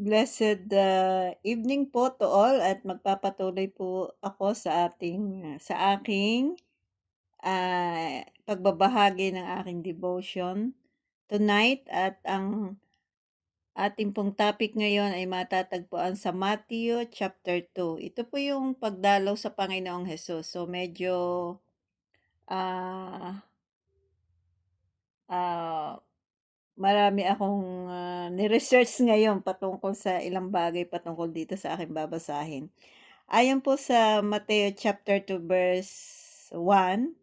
Blessed evening po to all at magpapatuloy po ako sa aking pagbabahagi ng aking devotion tonight at ang ating pong topic ngayon ay matatagpuan sa Matthew chapter 2. Ito po yung pagdalaw sa Panginoong Hesus. So medyo ah ah marami akong ni-research ngayon patungkol sa ilang bagay patungkol dito sa aking babasahin. Ayon po sa Mateo chapter 2 verse 1,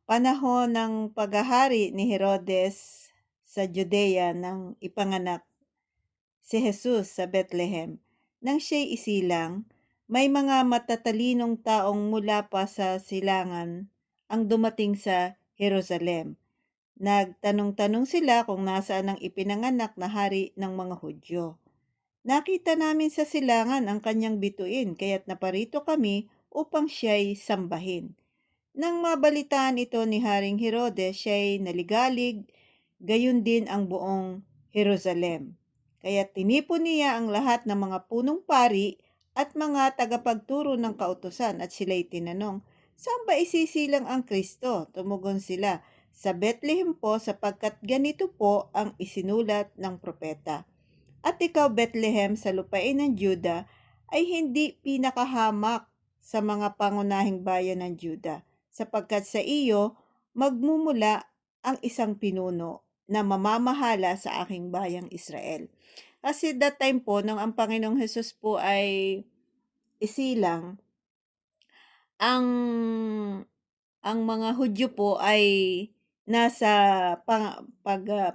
panahon ng paghahari ni Herodes sa Judea nang ipanganak si Jesus sa Bethlehem. Nang siya'y isilang, may mga matatalinong taong mula pa sa silangan ang dumating sa Jerusalem. Nagtanong-tanong sila kung nasaan ang ipinanganak na hari ng mga Hudyo. Nakita namin sa silangan ang kanyang bituin, kaya't naparito kami upang siya'y sambahin. Nang mabalitaan ito ni Haring Herodes, siya'y naligalig, gayon din ang buong Jerusalem. Kaya tinipon niya ang lahat ng mga punong pari at mga tagapagturo ng kautusan at sila'y tinanong, "Saan ba isisilang ang Kristo?" Tumugon sila, "Sa Bethlehem po, sapagkat ganito po ang isinulat ng propeta. At ikaw, Bethlehem, sa lupain ng Juda, ay hindi pinakahamak sa mga pangunahing bayan ng Juda, sapagkat sa iyo magmumula ang isang pinuno na mamamahala sa aking bayang Israel." Kasi that time po, nung ang Panginoong Hesus po ay isilang, ang mga Hudyo po ay nasa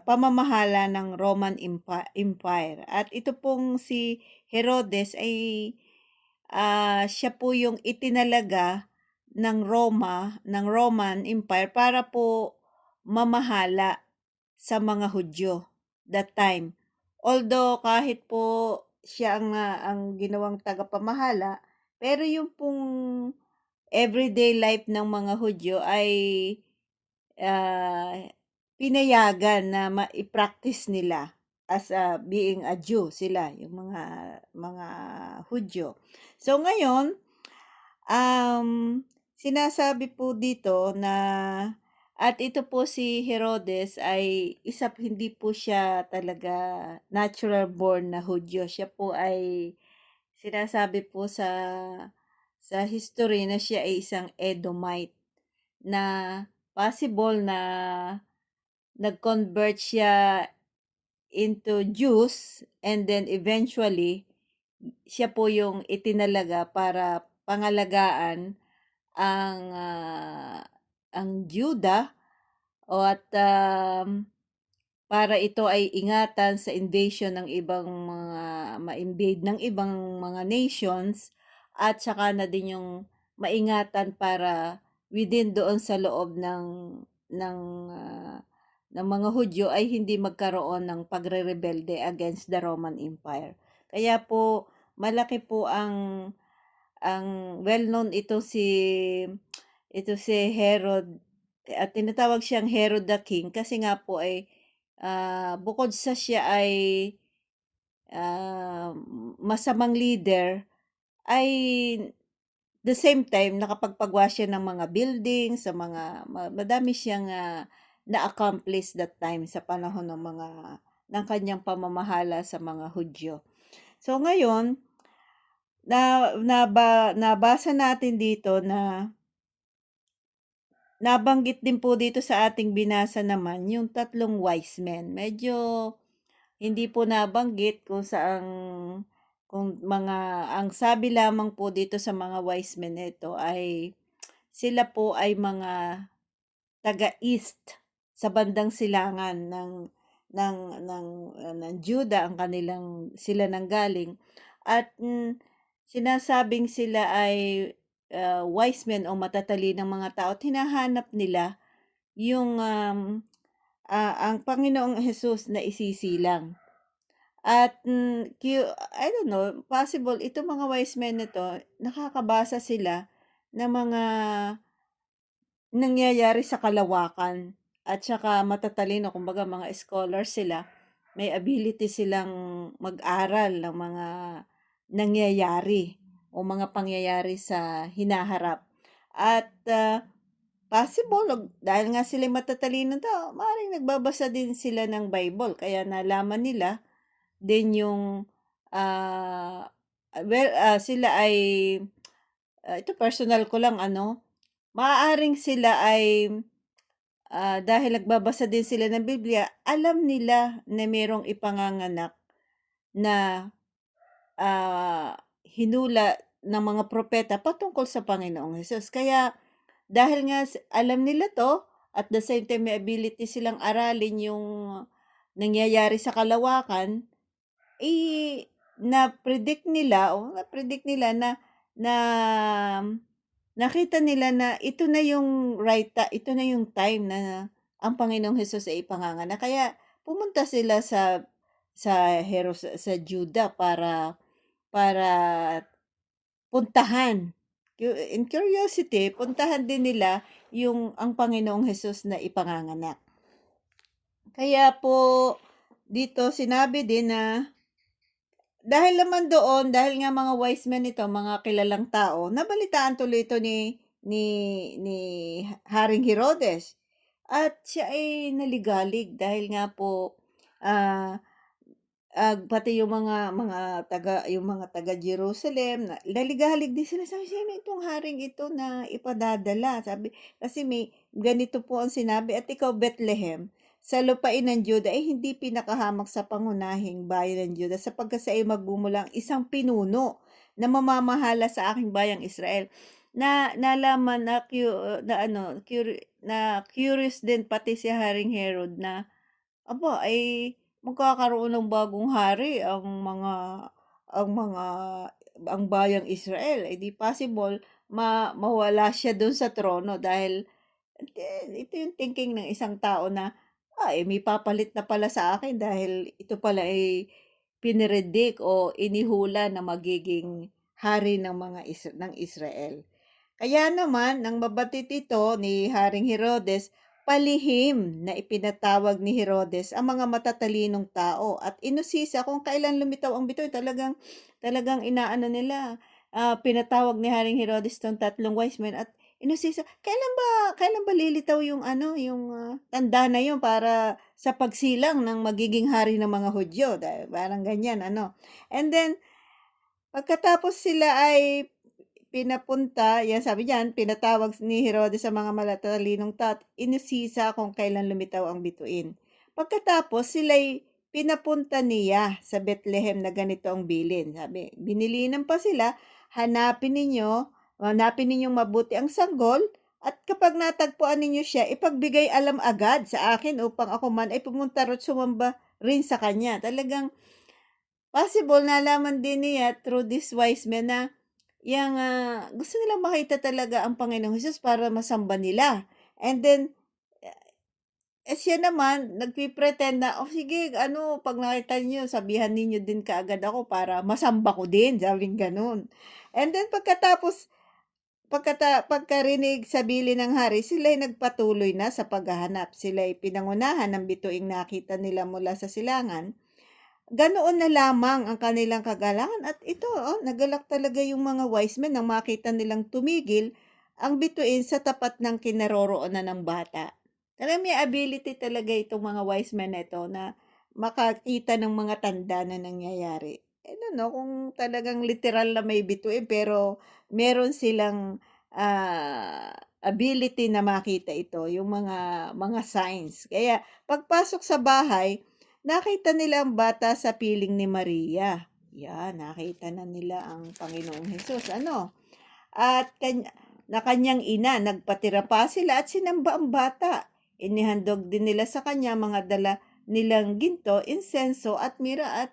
pamamahala ng Roman Empire. At ito pong si Herodes ay siya po yung itinalaga ng Roman Empire para po mamahala sa mga Hudyo that time. Although kahit po siya ang ginawang tagapamahala, pero yung pong everyday life ng mga Hudyo ay ah, pinayagan na mai-practice nila as being a Jew sila, yung mga Hudyo. So ngayon, sinasabi po dito na at ito po si Herodes ay hindi po siya talaga natural born na Hudyo. Siya po ay sinasabi po sa history na siya ay isang Edomite na possible na nag-convert siya into Jews and then eventually siya po yung itinalaga para pangalagaan ang Juda at para ito ay ingatan sa invasion ng ibang mga ma-invade ng ibang mga nations at saka na din yung maingatan para within doon sa loob ng ah, ng mga Hudyo ay hindi magkaroon ng pagrerebelde against the Roman Empire. Kaya po malaki po ang well-known ito si Herod at tinatawag siyang Herod the King kasi nga po ay bukod sa siya ay masamang leader, ay the same time nakapagpagawa siya ng mga building sa mga madami siyang na-accomplish that time sa panahon ng kanyang pamamahala sa mga Hudyo. So ngayon, nabasa natin dito na nabanggit din po dito sa ating binasa naman yung tatlong wise men. Medyo hindi po nabanggit ang sabi lamang po dito sa mga wise men nito ay sila po ay mga taga-east sa bandang silangan ng Juda ang sila nanggaling at sinasabing sila ay wise men o matatalinang mga tao at hinahanap nila yung ang Panginoong Hesus na isisilang. At I don't know, possible itong mga wise men na 'to, nakakabasa sila ng mga nangyayari sa kalawakan at saka matatalino, kumbaga mga scholars sila. may ability silang mag-aral ng mga nangyayari o mga pangyayari sa hinaharap. At possible, dahil nga sila matatalino tao, maaaring nagbabasa din sila ng Bible, kaya nalaman nila din yung, sila ay, ito personal ko lang maaaring sila ay, dahil nagbabasa din sila ng Biblia, alam nila na merong ipanganganak na, hinula ng mga propeta patungkol sa Panginoong Hesus. Kaya dahil nga alam nila 'to, at the same time may ability silang aralin yung nangyayari sa kalawakan, na-predict nila na na nakita nila na ito na yung time na ang Panginoong Hesus ay ipanganganak. Kaya pumunta sila sa Juda para puntahan. In curiosity, puntahan din nila ang Panginoong Hesus na ipanganganak. Kaya po dito sinabi din na dahil nga mga wise men ito, mga kilalang tao, nabalitaan tuloy ito ni Haring Herodes. At siya ay naligalig dahil nga po, ah pati yung mga taga Jerusalem naligalig din sila, sabi, "Sino itong haring ito na ipadadala?" Sabi kasi may ganito po ang sinabi, "At ikaw Bethlehem, sa lupain ng Juda ay hindi pinakahamak sa pangunahing bayan ng Juda, sapagkat sa iyo magmumulang isang pinuno na mamamahala sa aking bayang Israel." Nalaman na curious din pati si Haring Herod na, ay magkakaroon ng bagong hari ang ang bayang Israel, eh, di possible mawala siya dun sa trono dahil ito yung thinking ng isang tao na, may papalit na pala sa akin dahil ito pala ay pinredict o inihula na magiging hari ng Israel. Kaya naman nang mabatid ito ni Haring Herodes, palihim na ipinatawag ni Herodes ang mga matatalinong tao at inusisa kung kailan lumitaw ang bitoy. Talagang inaano nila, pinatawag ni Haring Herodes 'tong tatlong wise men at inusisa, kailan ba lilitaw yung tanda na yun para sa pagsilang ng magiging hari ng mga Hudyo, parang ganyan And then pagkatapos sila ay pinapunta, 'yan sabi diyan, pinatawag ni Herodes sa mga matatalinong tao at inisisa kung kailan lumitaw ang bituin. Pagkatapos sila'y pinapunta niya sa Bethlehem na ganito ang bilin. Sabi, binilinan pa sila, hanapin ninyong mabuti ang sanggol at kapag natagpuan ninyo siya, ipagbigay alam agad sa akin upang ako man ay pumunta ro't sumamba rin sa kanya. Talagang possible nalaman din niya through this wise men na gusto nilang makita talaga ang Panginoong Hesus para masamba nila. And then, siya naman nagpe-pretend na, "Oh, sige 'pag nakita niyo sabihan ninyo din kaagad ako para masamba ko din." Sabing gano'n. And then pagkarinig sa bilin ng hari, sila'y nagpatuloy na sa paghahanap. Sila'y pinangunahan ng bituing nakita nila mula sa silangan. Ganoon na lamang ang kanilang kagalangan at ito, nagalak talaga yung mga wise men nang makita nilang tumigil ang bituin sa tapat ng kinaroroonan ng bata. Talagang may ability talaga itong mga wise men na ito na makakita ng mga tanda na nangyayari. I don't know kung talagang literal na may bituin pero meron silang ability na makita ito, yung mga signs. Kaya pagpasok sa bahay, nakita nila ang bata sa piling ni Maria. Yan, nakita na nila ang Panginoong Hesus, at kanyang ina. Nagpatira pa sila at sinamba ang bata. Inihandog din nila sa kanya mga dala nilang ginto, insenso at mira at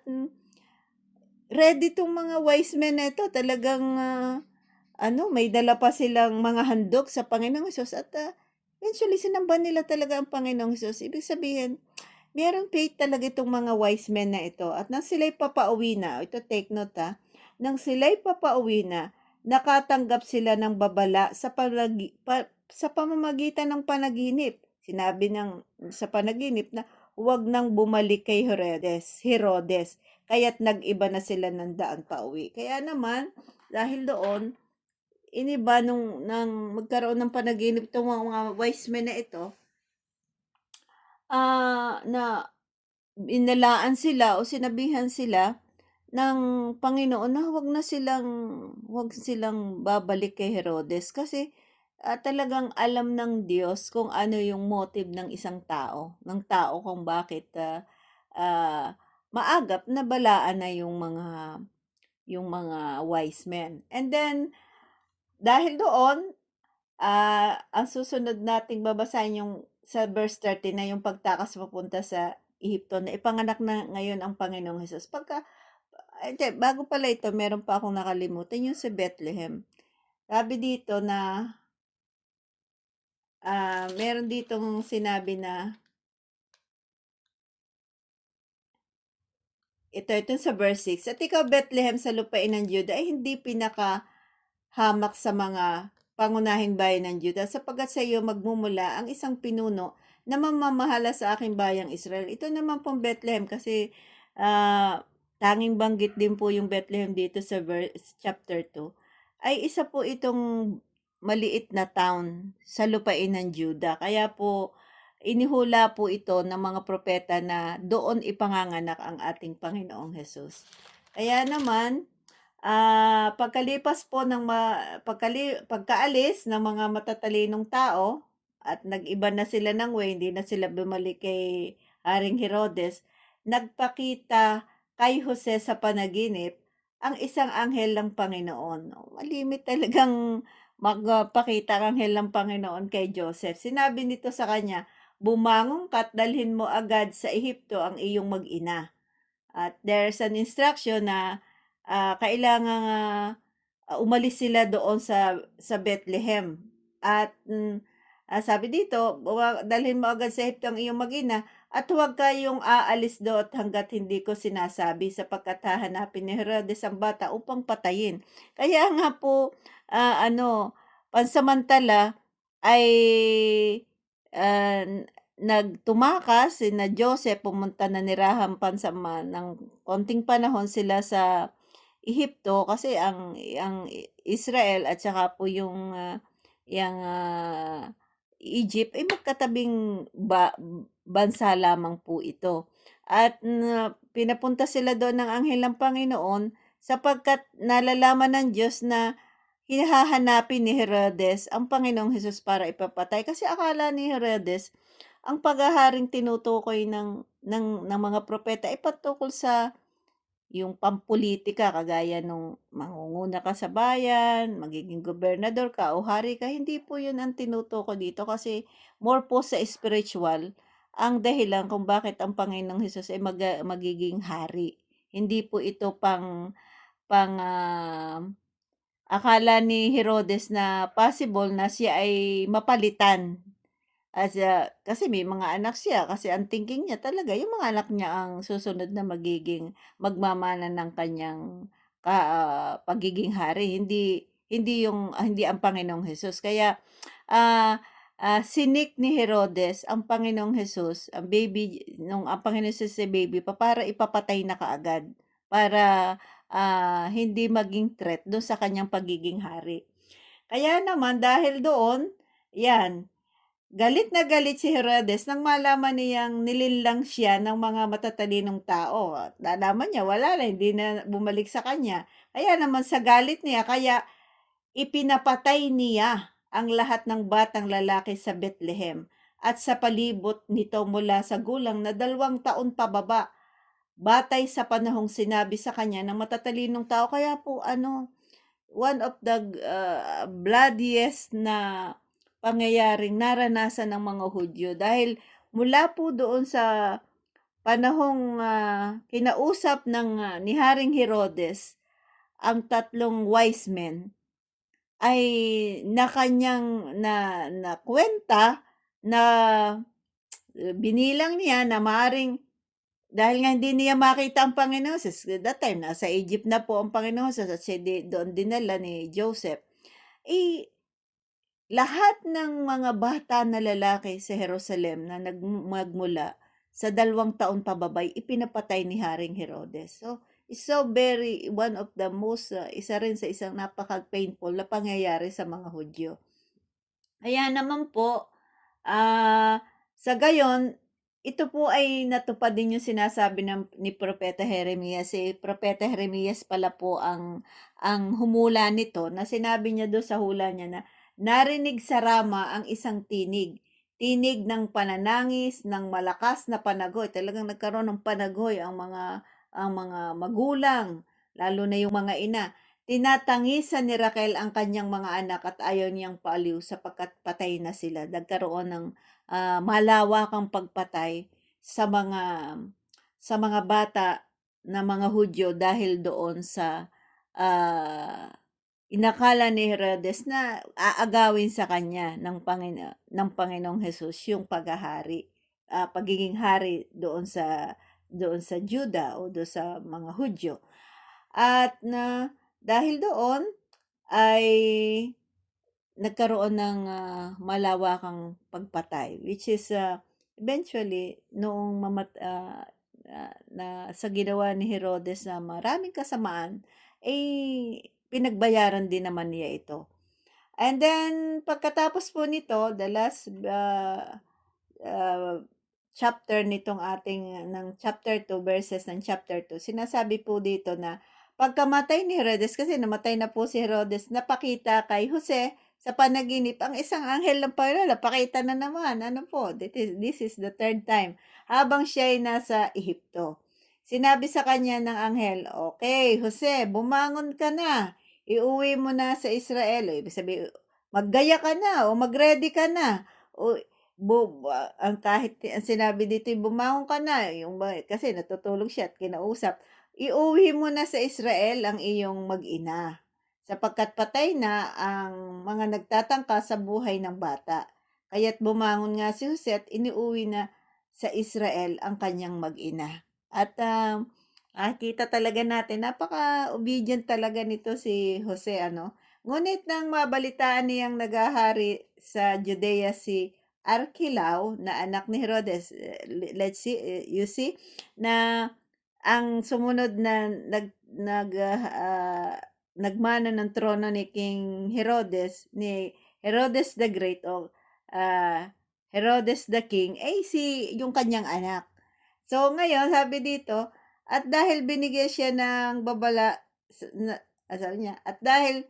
ready tong mga wise men na ito. Talagang may dala pa silang mga handog sa Panginoong Hesus at eventually sinamba nila talaga ang Panginoong Hesus. Ibig sabihin, merong faith talaga itong mga wise men na ito at nang sila'y papauwi na, ito take note nang sila'y papauwi na, nakatanggap sila ng babala sa pamamagitan ng panaginip. Sinabi sa panaginip na huwag nang bumalik kay Herodes. Kaya't nag-iba na sila ng daan pauwi. Kaya naman, dahil doon, iniba nang magkaroon ng panaginip itong mga wise men na ito, na inalaan sila o sinabihan sila ng Panginoon na huwag silang babalik kay Herodes kasi, talagang alam ng Diyos kung ano yung motive ng isang tao kung bakit, maagap na balaan na yung mga wise men. And then, dahil doon, ang susunod nating babasahin yung sa verse 30 na yung pagtakas papunta sa Ehipto na ipanganak na ngayon ang Panginoong Hesus. Hindi, bago pala ito, meron pa akong nakalimutan, yung sa Bethlehem. Sabi dito na, meron ditong sinabi na, ito sa verse 6, at ikaw Bethlehem sa lupain ng Juda ay hindi hamak sa mga pangunahing bayan ng Juda, sapagkat sa iyo magmumula ang isang pinuno na mamamahala sa aking bayang Israel. Ito naman pong Bethlehem kasi, tanging banggit din po yung Bethlehem dito sa chapter 2, ay isa po itong maliit na town sa lupain ng Juda. Kaya po, inihula po ito ng mga propeta na doon ipanganganak ang ating Panginoong Hesus. Kaya naman, pagkalipas po ng pagkaalis ng mga matatalinong tao at nag-iba na sila ng way, hindi na sila bumalik kay Haring Herodes, nagpakita kay Jose sa panaginip ang isang anghel ng Panginoon. Malimit talagang magpakita ang anghel ng Panginoon kay Joseph. Sinabi nito sa kanya, bumangon ka at dalhin mo agad sa Ehipto ang iyong mag-ina. At there's an instruction na kailangang umalis sila doon sa Bethlehem. At sabi dito, dalhin mo agad sa Ehipto ang iyong mag-ina at huwag kayong aalis doon hanggat hindi ko sinasabi, sapagkat hahanapin ni Herodes ang bata upang patayin. Kaya nga po, pansamantala ay nagtumakas sina Joseph, pumunta na nirahan ng konting panahon sila sa Ehipto kasi ang Israel at saka po yung Egypt ay magkatabing bansa lamang po ito. At pinapunta sila doon ng anghel ng Panginoon sapagkat nalalaman ng Diyos na hahanapin ni Herodes ang Panginoong Hesus para ipapatay. Kasi akala ni Herodes, ang paghaharing tinutukoy ng mga propeta ay patungkol sa yung pampulitika, kagaya nung mangunguna ka sa bayan, magiging gobernador ka o hari ka. Hindi po yun ang tinutukoy dito kasi more po sa spiritual ang dahilan kung bakit ang Panginoong Hesus ay magiging hari. Hindi po ito akala ni Herodes na possible na siya ay mapalitan. Kasi may mga anak siya, kasi ang thinking niya talaga yung mga anak niya ang susunod na magmamana ng kanyang pagiging hari, hindi ang Panginoong Hesus. Kaya, sinik ni Herodes ang Panginoong Hesus, ang Panginoong Hesus ay baby pa para ipapatay na kaagad, para, hindi maging threat do'n sa kanyang pagiging hari. Kaya naman dahil doon, 'yan, galit na galit si Herodes nang malaman niyang nilinlang siya ng mga matatalinong tao. At nalaman niya wala na, hindi na bumalik sa kanya. Kaya naman sa galit niya, kaya ipinapatay niya ang lahat ng batang lalaki sa Bethlehem at sa palibot nito mula sa gulang na 2 taon pababa, batay sa panahong sinabi sa kanya ng matatalinong tao. Kaya po one of the bloodiest na pangyayaring naranasan ng mga Hudyo, dahil mula po doon sa panahong kinausap ni Haring Herodes ang 3 wise men, ay kanyang nakuwenta na binilang niya na maaaring dahil nga hindi niya makita ang Panginoon that time nasa Egypt na po ang Panginoon at siya doon dinala ni Joseph. Lahat ng mga bata na lalaki sa Jerusalem na magmula sa 2 taon pababa ipinapatay ni Haring Herodes. So, it's so very one of the most, isa rin sa isang napaka-painful na pangyayari sa mga Hudyo. Kaya naman po, sa gayon, ito po ay natupad din yung sinasabi ni Propeta Jeremias. Si Propeta Jeremias pala po ang humula nito, na sinabi niya doon sa hula niya na, narinig sa Rama ang isang tinig, tinig ng pananangis, ng malakas na panagoy. Talagang nagkaroon ng panagoy ang mga magulang, lalo na yung mga ina. Tinatangisan ni Raquel ang kanyang mga anak at ayaw niyang paaliw sapagkat patay na sila. Nagkaroon ng malawakang pagpatay sa mga bata na mga Hudyo dahil doon sa inakala ni Herodes na aagawin sa kanya ng Panginoong Hesus yung paghahari, pagiging hari doon sa Juda o doon sa mga Hudyo. At dahil doon ay nagkaroon ng malawakang pagpatay, which is eventually noong na sa ginawa ni Herodes na maraming kasamaan, pinagbayaran din naman niya ito. And then pagkatapos po nito, the last chapter nitong ng chapter 2 verses ng chapter 2, sinasabi po dito na pagkamatay ni Herodes, kasi namatay na po si Herodes, napakita kay Jose sa panaginip ang isang anghel ng Panginoon. Napakita na naman, this is the third time, habang siya ay nasa Ehipto. Sinabi sa kanya ng anghel, okay, Jose, bumangon ka na, iuwi mo na sa Israel. Ibig sabihin, maggaya ka na o mag-ready ka na. O, kahit ang sinabi dito, bumangon ka na, kasi natutulog siya at kinausap, iuwi mo na sa Israel ang iyong mag-ina, sapagkat patay na ang mga nagtatangka sa buhay ng bata. Kaya't bumangon nga si Jose at iniuwi na sa Israel ang kanyang mag-ina. At kita talaga natin, napaka-obedient talaga nito si Jose, Ngunit nang mabalitaan niyang naghahari sa Judea si Archilao na anak ni Herodes, you see, na ang sumunod na nagmana ng trono ni King Herodes, ni Herodes the Great o Herodes the King, yung kanyang anak. So ngayon, sabi dito, at dahil binigyan siya ng babala, sabi niya, at dahil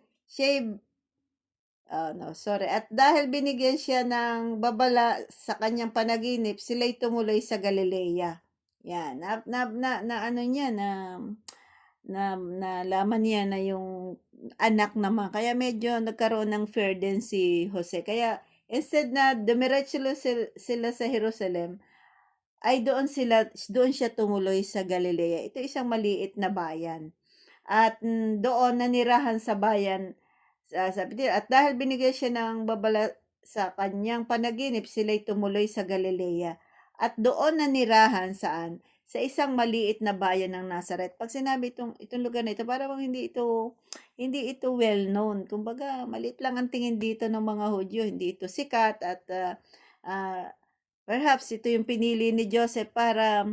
at dahil binigyan siya ng babala sa kanyang panaginip, sila'y tumuloy sa Galilea. Yan, ano niya, nalaman niya na yung anak naman. Kaya medyo nagkaroon ng fear din si Jose. Kaya instead na dumiretso sila sa Jerusalem, ay doon siya tumuloy sa Galilea. Ito isang maliit na bayan. At doon nanirahan sa bayan, sabi dito, at dahil binigay siya ng babala sa kanyang panaginip, sila'y tumuloy sa Galilea. At doon nanirahan saan? Sa isang maliit na bayan ng Nazareth. Pag sinabi itong lugar na ito, parang hindi ito well known. Kumbaga, maliit lang ang tingin dito ng mga Hudyo. Hindi ito sikat at perhaps ito yung pinili ni Joseph para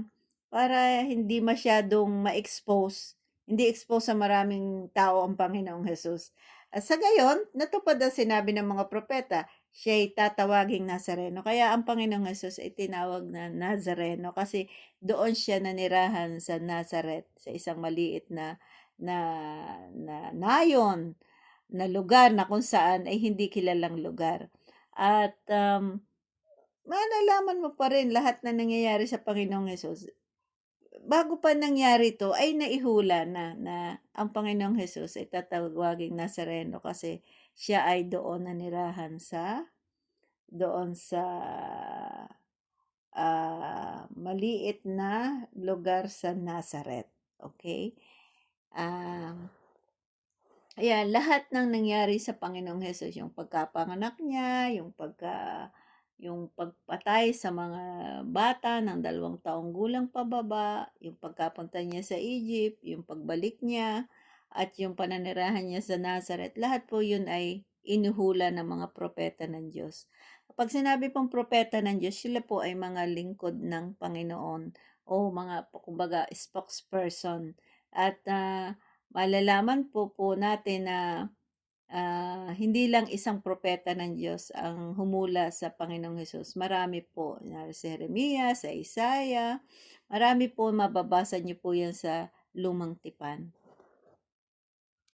hindi masyadong ma-expose, hindi expose sa maraming tao ang Panginoong Hesus. At sa gayon, natupad ang sinabi ng mga propeta, siya'y tatawaging Nazareno. Kaya ang Panginoong Hesus ay tinawag na Nazareno kasi doon siya nanirahan sa Nazareth, sa isang maliit na nayon, na lugar na kung saan ay hindi kilalang lugar. At malalaman mo pa rin lahat na nangyayari sa Panginoong Hesus. Bago pa nangyari to ay naihula na ang Panginoong Hesus ay tatawaging Nazareno kasi siya ay doon nanirahan doon sa maliit na lugar sa Nazareth. Okay? Ayan, lahat ng nangyari sa Panginoong Hesus, yung pagkapanganak niya, yung pagpatay sa mga bata ng 2 taong gulang pababa, yung pagkapunta niya sa Egypt, yung pagbalik niya, at yung pananirahan niya sa Nazareth, lahat po yun ay inuhula ng mga propeta ng Diyos. Kapag sinabi pong propeta ng Diyos, sila po ay mga lingkod ng Panginoon o mga kumbaga spokesperson. At malalaman po natin na hindi lang isang propeta ng Diyos ang humula sa Panginoong Hesus. Marami po, si Jeremias, sa Isaiah, marami po, mababasa niyo po yan sa Lumang Tipan.